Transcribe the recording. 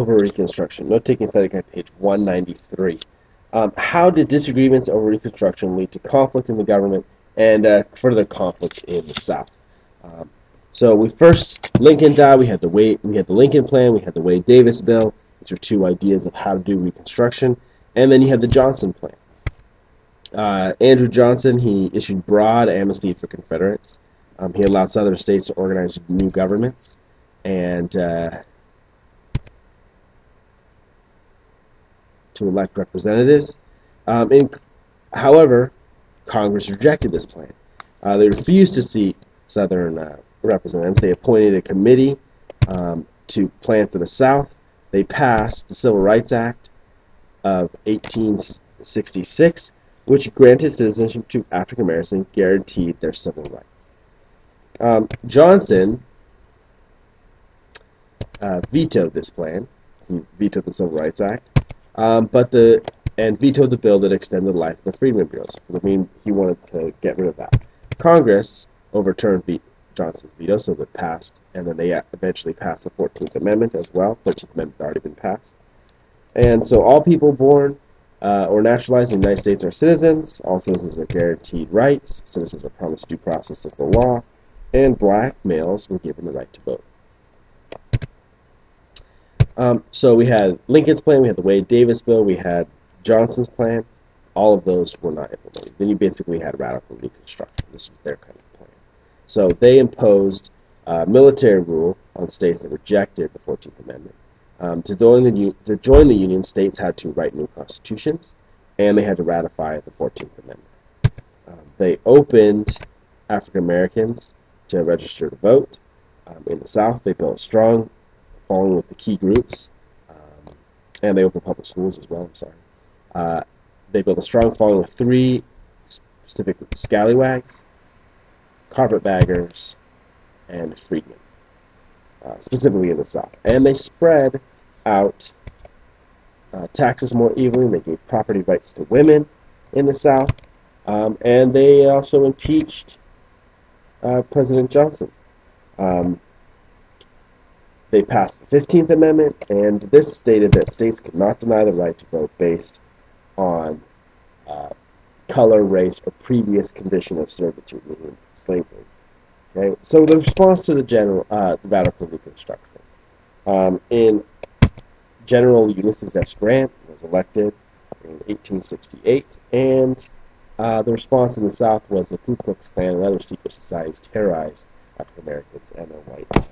over Reconstruction. Note-taking study guide, page 193. How did disagreements over Reconstruction lead to conflict in the government and further conflict in the South? So we first, Lincoln died. We had the Lincoln Plan. We had the Wade-Davis bill. These are two ideas of how to do Reconstruction. And then you had the Johnson Plan. Andrew Johnson, he issued broad amnesty for Confederates. He allowed Southern states to organize new governments and to elect representatives. However, Congress rejected this plan. They refused to seat Southern representatives. They appointed a committee to plan for the South. They passed the Civil Rights Act of 1866, which granted citizenship to African Americans and guaranteed their civil rights. Johnson vetoed this plan. He vetoed the Civil Rights Act, and vetoed the bill that extended the life of the Freedmen Bureaus. He wanted to get rid of that. Congress overturned Johnson's veto, so that passed, and then they eventually passed the 14th Amendment as well. 13th Amendment had already been passed. And so all people born or naturalized in the United States are citizens. All citizens are guaranteed rights. Citizens are promised due process of the law. And black males were given the right to vote. So we had Lincoln's plan, we had the Wade-Davis bill, we had Johnson's plan. All of those were not implemented. Then you basically had radical Reconstruction. This was their kind of plan. So they imposed military rule on states that rejected the 14th Amendment. To join the Union, states had to write new constitutions, and they had to ratify the 14th Amendment. They opened African Americans to register to vote. In the South, they built a strong following with the key groups, and they opened public schools as well. They built a strong following with three specific scallywags: carpetbaggers and freedmen, specifically in the South. And they spread out taxes more evenly. They gave property rights to women in the South, and they also impeached President Johnson. They passed the 15th Amendment, and this stated that states could not deny the right to vote based on color, race, or previous condition of servitude, meaning slavery. Okay? So the response to the radical Reconstruction. In General Ulysses S. Grant was elected in 1868, and the response in the South was the Ku Klux Klan and other secret societies terrorized African Americans and their white allies.